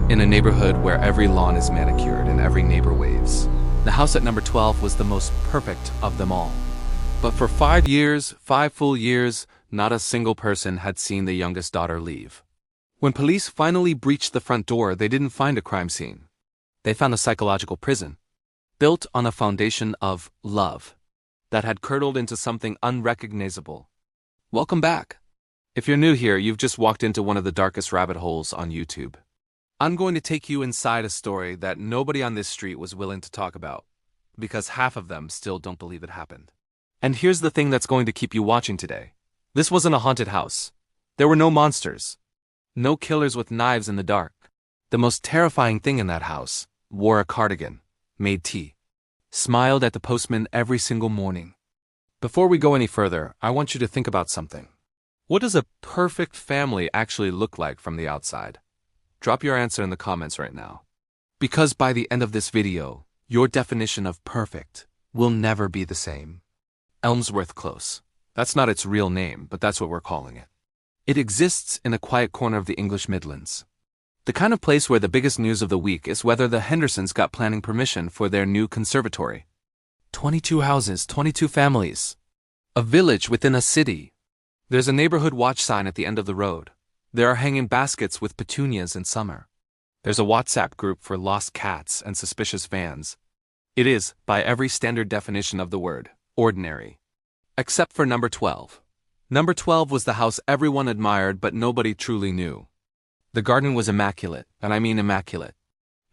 in a neighborhood where every lawn is manicured and every neighbor waves. The house at number 12 was the most perfect of them all. But for 5 years, 5 full years, not a single person had seen the youngest daughter leave. When police finally breached the front door, they didn't find a crime scene. They found a psychological prison, built on a foundation of love that had curdled into something unrecognizable. Welcome back. If you're new here, you've just walked into one of the darkest rabbit holes on YouTube. I'm going to take you inside a story that nobody on this street was willing to talk about, because half of them still don't believe it happened. And here's the thing that's going to keep you watching today. This wasn't a haunted house. There were no monsters. No killers with knives in the dark. The most terrifying thing in that house wore a cardigan, made tea, smiled at the postman every single morning. Before we go any further, I want you to think about something. What does a perfect family actually look like from the outside? Drop your answer in the comments right now. Because by the end of this video, your definition of perfect will never be the same. Elmsworth Close. That's not its real name, but that's what we're calling it. It exists in a quiet corner of the English Midlands. The kind of place where the biggest news of the week is whether the Hendersons got planning permission for their new conservatory. 22 houses, 22 families. A village within a city. There's a neighborhood watch sign at the end of the road. There are hanging baskets with petunias in summer. There's a WhatsApp group for lost cats and suspicious vans. It is, by every standard definition of the word, ordinary. Except for number 12. Number 12 was the house everyone admired but nobody truly knew. The garden was immaculate, and I mean immaculate.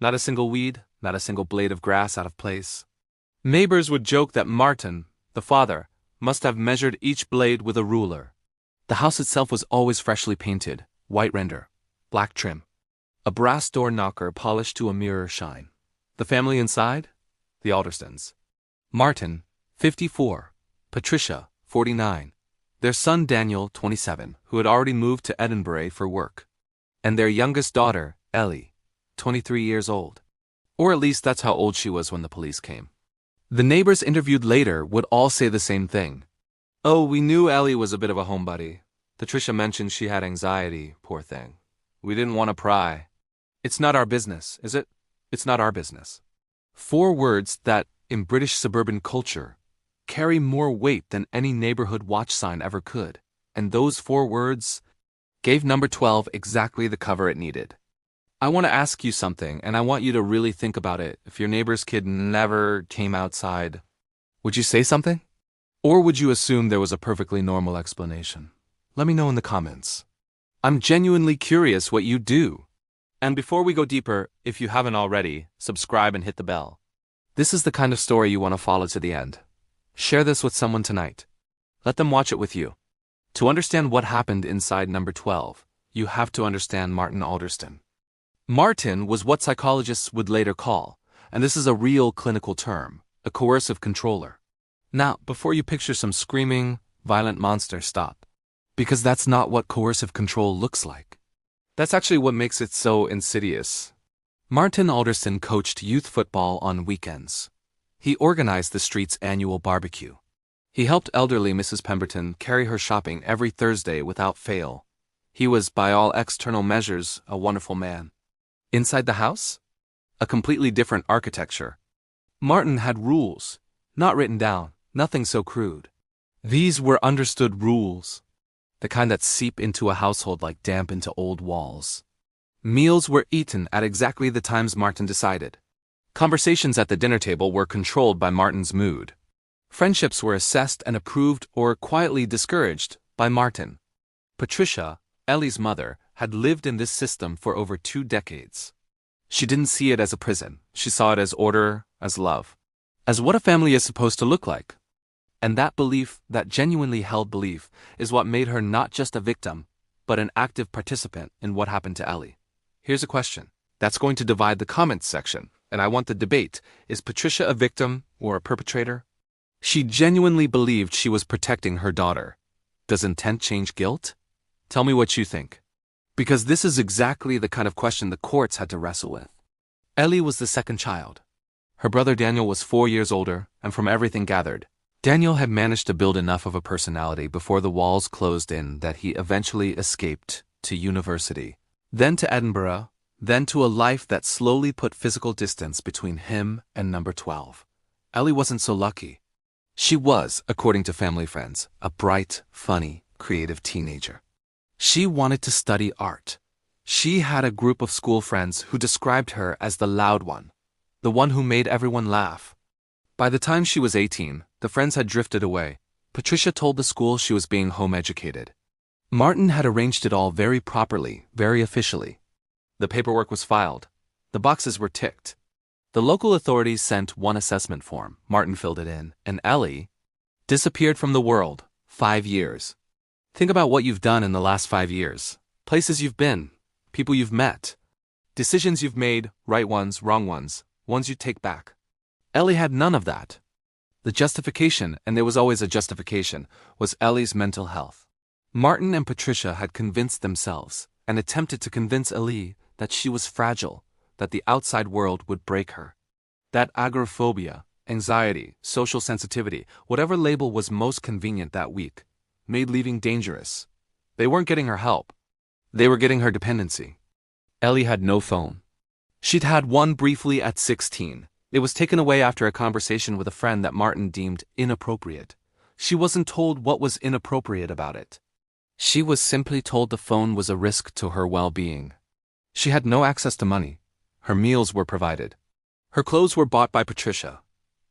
Not a single weed, not a single blade of grass out of place. Neighbors would joke that Martin, the father, must have measured each blade with a ruler. The house itself was always freshly painted, white render, black trim. A brass door knocker polished to a mirror shine. The family inside? The Alderstons. Martin, 54. Patricia, 49. Their son Daniel, 27, who had already moved to Edinburgh for work. And their youngest daughter, Ellie, 23 years old. Or at least that's how old she was when the police came. The neighbors interviewed later would all say the same thing. Oh, we knew Ellie was a bit of a homebody. Patricia mentioned she had anxiety, poor thing. We didn't want to pry. It's not our business, is it? It's not our business. 4 words that, in British suburban culture, carry more weight than any neighborhood watch sign ever could. And those 4 words gave number 12 exactly the cover it needed. I want to ask you something, and I want you to really think about it. If your neighbor's kid never came outside, would you say something? Or would you assume there was a perfectly normal explanation? Let me know in the comments. I'm genuinely curious what you do. And before we go deeper, if you haven't already, subscribe and hit the bell. This is the kind of story you want to follow to the end. Share this with someone tonight. Let them watch it with you. To understand what happened inside number 12, you have to understand Martin Alderston. Martin was what psychologists would later call, and this is a real clinical term, a coercive controller. Now, before you picture some screaming, violent monster, stop. Because that's not what coercive control looks like. That's actually what makes it so insidious. Martin Alderston coached youth football on weekends. He organized the street's annual barbecue. He helped elderly Mrs. Pemberton carry her shopping every Thursday without fail. He was, by all external measures, a wonderful man. Inside the house? A completely different architecture. Martin had rules, not written down. Nothing so crude. These were understood rules, the kind that seep into a household like damp into old walls. Meals were eaten at exactly the times Martin decided. Conversations at the dinner table were controlled by Martin's mood. Friendships were assessed and approved or quietly discouraged by Martin. Patricia, Ellie's mother, had lived in this system for over 2 decades. She didn't see it as a prison. She saw it as order, as love, as what a family is supposed to look like. And that belief, that genuinely held belief, is what made her not just a victim, but an active participant in what happened to Ellie. Here's a question that's going to divide the comments section, and I want the debate. Is Patricia a victim or a perpetrator? She genuinely believed she was protecting her daughter. Does intent change guilt? Tell me what you think. Because this is exactly the kind of question the courts had to wrestle with. Ellie was the second child. Her brother Daniel was 4 years older, and from everything gathered, Daniel had managed to build enough of a personality before the walls closed in that he eventually escaped to university, then to Edinburgh, then to a life that slowly put physical distance between him and number 12. Ellie wasn't so lucky. She was, according to family friends, a bright, funny, creative teenager. She wanted to study art. She had a group of school friends who described her as the loud one, the one who made everyone laugh. By the time she was 18, the friends had drifted away. Patricia told the school she was being home educated. Martin had arranged it all very properly, very officially. The paperwork was filed. The boxes were ticked. The local authorities sent one assessment form. Martin filled it in, and Ellie disappeared from the world. 5 years. Think about what you've done in the last 5 years. Places you've been, people you've met, decisions you've made, right ones, wrong ones, ones you take back. Ellie had none of that. The justification, and there was always a justification, was Ellie's mental health. Martin and Patricia had convinced themselves, and attempted to convince Ellie, that she was fragile, that the outside world would break her. That agoraphobia, anxiety, social sensitivity, whatever label was most convenient that week, made leaving dangerous. They weren't getting her help. They were getting her dependency. Ellie had no phone. She'd had one briefly at 16. It was taken away after a conversation with a friend that Martin deemed inappropriate. She wasn't told what was inappropriate about it. She was simply told the phone was a risk to her well-being. She had no access to money. Her meals were provided. Her clothes were bought by Patricia.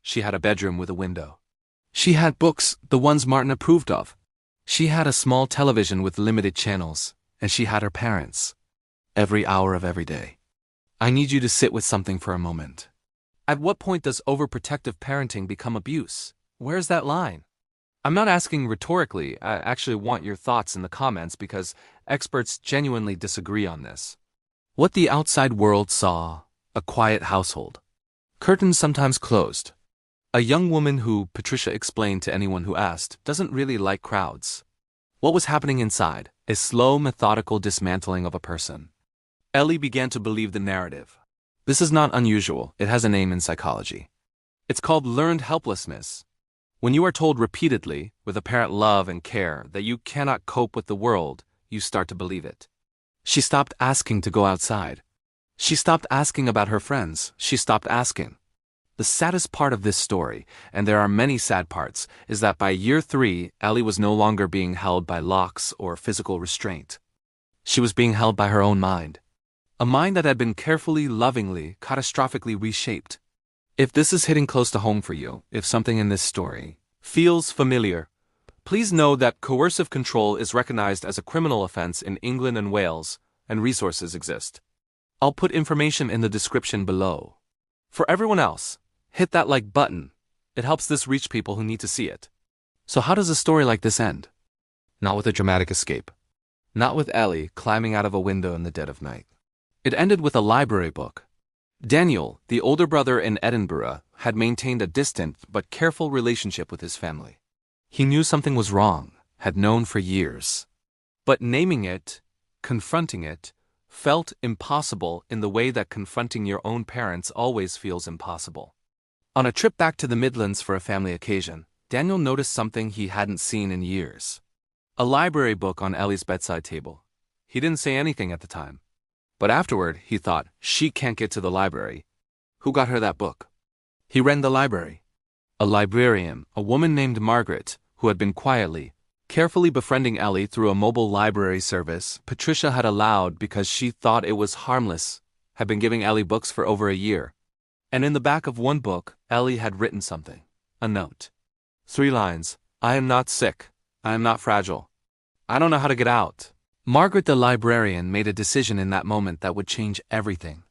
She had a bedroom with a window. She had books, the ones Martin approved of. She had a small television with limited channels, and she had her parents. Every hour of every day. I need you to sit with something for a moment. At what point does overprotective parenting become abuse? Where's that line? I'm not asking rhetorically. I actually want your thoughts in the comments because experts genuinely disagree on this. What the outside world saw, a quiet household. Curtains sometimes closed. A young woman who, Patricia explained to anyone who asked, doesn't really like crowds. What was happening inside? A slow, methodical dismantling of a person. Ellie began to believe the narrative. This is not unusual. It has a name in psychology. It's called learned helplessness. When you are told repeatedly, with apparent love and care, that you cannot cope with the world, you start to believe it. She stopped asking to go outside. She stopped asking about her friends. She stopped asking. The saddest part of this story, and there are many sad parts, is that by year 3, Ellie was no longer being held by locks or physical restraint. She was being held by her own mind. A mind that had been carefully, lovingly, catastrophically reshaped. If this is hitting close to home for you, if something in this story feels familiar, please know that coercive control is recognized as a criminal offense in England and Wales, and resources exist. I'll put information in the description below. For everyone else, hit that like button. It helps this reach people who need to see it. So how does a story like this end? Not with a dramatic escape. Not with Ellie climbing out of a window in the dead of night. It ended with a library book. Daniel, the older brother in Edinburgh, had maintained a distant but careful relationship with his family. He knew something was wrong, had known for years. But naming it, confronting it, felt impossible in the way that confronting your own parents always feels impossible. On a trip back to the Midlands for a family occasion, Daniel noticed something he hadn't seen in years. A library book on Ellie's bedside table. He didn't say anything at the time. But afterward, he thought, she can't get to the library. Who got her that book? He rang the library. A librarian, a woman named Margaret, who had been quietly, carefully befriending Ellie through a mobile library service Patricia had allowed because she thought it was harmless, had been giving Ellie books for over a year. And in the back of one book, Ellie had written something. A note. 3 lines. I am not sick. I am not fragile. I don't know how to get out. Margaret the librarian made a decision in that moment that would change everything.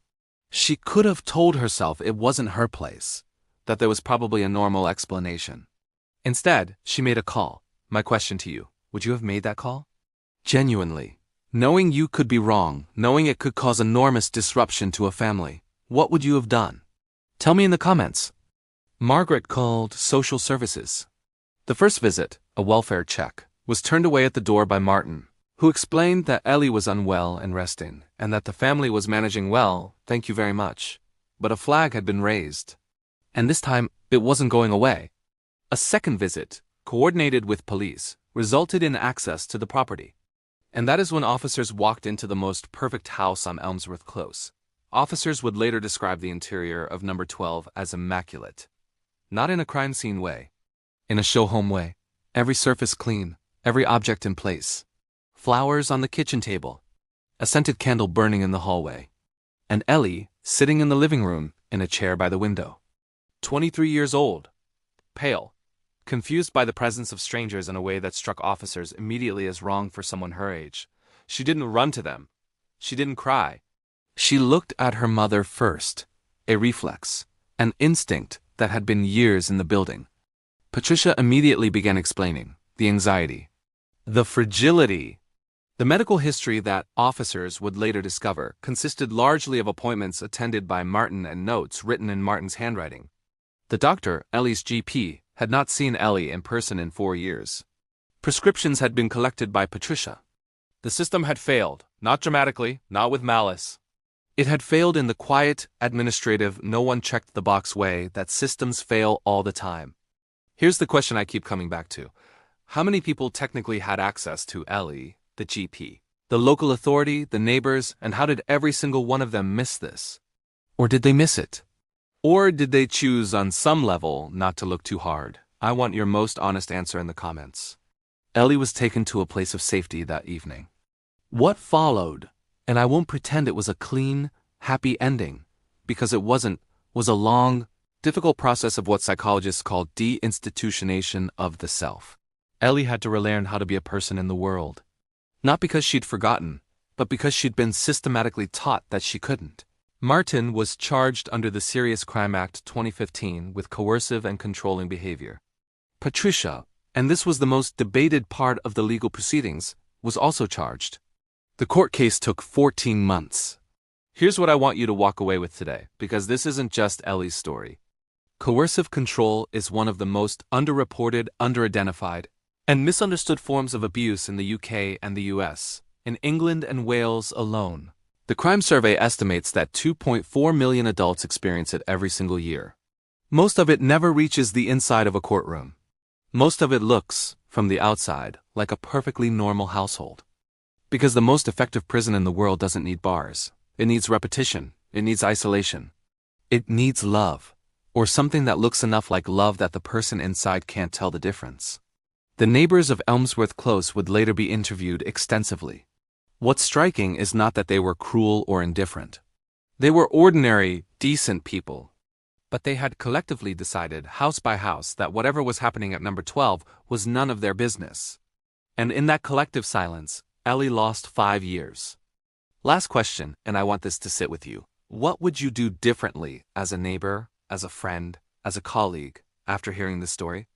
She could have told herself it wasn't her place, that there was probably a normal explanation. Instead, she made a call. My question to you, would you have made that call? Genuinely. Knowing you could be wrong, knowing it could cause enormous disruption to a family, what would you have done? Tell me in the comments. Margaret called social services. The first visit, a welfare check, was turned away at the door by Martin, who explained that Ellie was unwell and resting, and that the family was managing well, thank you very much. But a flag had been raised. And this time, it wasn't going away. A second visit, coordinated with police, resulted in access to the property. And that is when officers walked into the most perfect house on Elmsworth Close. Officers would later describe the interior of number 12 as immaculate. Not in a crime scene way. In a show-home way. Every surface clean, every object in place. Flowers on the kitchen table. A scented candle burning in the hallway. And Ellie sitting in the living room in a chair by the window. 23 years old. Pale. Confused by the presence of strangers in a way that struck officers immediately as wrong for someone her age. She didn't run to them. She didn't cry. She looked at her mother first. A reflex. An instinct that had been years in the building. Patricia immediately began explaining the anxiety, the fragility. The medical history that officers would later discover consisted largely of appointments attended by Martin and notes written in Martin's handwriting. The doctor, Ellie's GP, had not seen Ellie in person in 4 years. Prescriptions had been collected by Patricia. The system had failed, not dramatically, not with malice. It had failed in the quiet, administrative, no-one-checked-the-box way that systems fail all the time. Here's the question I keep coming back to. How many people technically had access to Ellie, the GP, the local authority, the neighbors, and how did every single one of them miss this? Or did they miss it? Or did they choose on some level not to look too hard? I want your most honest answer in the comments. Ellie was taken to a place of safety that evening. What followed, and I won't pretend it was a clean, happy ending, because it wasn't, was a long, difficult process of what psychologists call deinstitutionation of the self. Ellie had to relearn how to be a person in the world. Not because she'd forgotten, but because she'd been systematically taught that she couldn't. Martin was charged under the Serious Crime Act 2015 with coercive and controlling behavior. Patricia, and this was the most debated part of the legal proceedings, was also charged. The court case took 14 months. Here's what I want you to walk away with today, because this isn't just Ellie's story. Coercive control is one of the most underreported, underidentified, and misunderstood forms of abuse in the UK and the US, in England and Wales alone. The Crime Survey estimates that 2.4 million adults experience it every single year. Most of it never reaches the inside of a courtroom. Most of it looks, from the outside, like a perfectly normal household. Because the most effective prison in the world doesn't need bars. It needs repetition. It needs isolation. It needs love. Or something that looks enough like love that the person inside can't tell the difference. The neighbors of Elmsworth Close would later be interviewed extensively. What's striking is not that they were cruel or indifferent. They were ordinary, decent people. But they had collectively decided, house by house, that whatever was happening at number 12 was none of their business. And in that collective silence, Ellie lost 5 years. Last question, and I want this to sit with you. What would you do differently as a neighbor, as a friend, as a colleague, after hearing this story?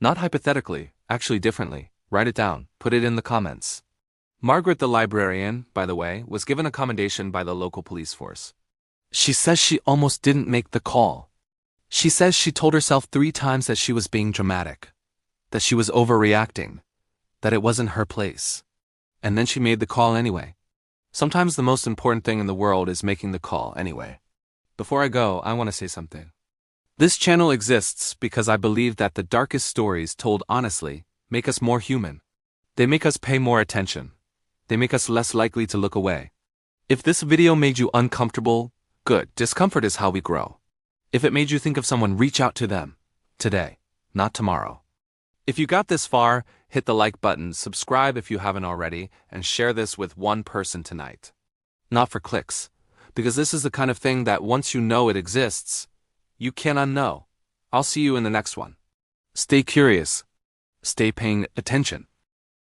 Not hypothetically, actually differently. Write it down, put it in the comments. Margaret the librarian, by the way, was given a commendation by the local police force. She says she almost didn't make the call. She says she told herself 3 times that she was being dramatic, that she was overreacting, that it wasn't her place. And then she made the call anyway. Sometimes the most important thing in the world is making the call anyway. Before I go, I want to say something. This channel exists because I believe that the darkest stories told honestly make us more human. They make us pay more attention. They make us less likely to look away. If this video made you uncomfortable, good. Discomfort is how we grow. If it made you think of someone, reach out to them. Today, not tomorrow. If you got this far, hit the like button, subscribe if you haven't already, and share this with one person tonight. Not for clicks, because this is the kind of thing that once you know it exists, you can't unknow. I'll see you in the next one. Stay curious. Stay paying attention.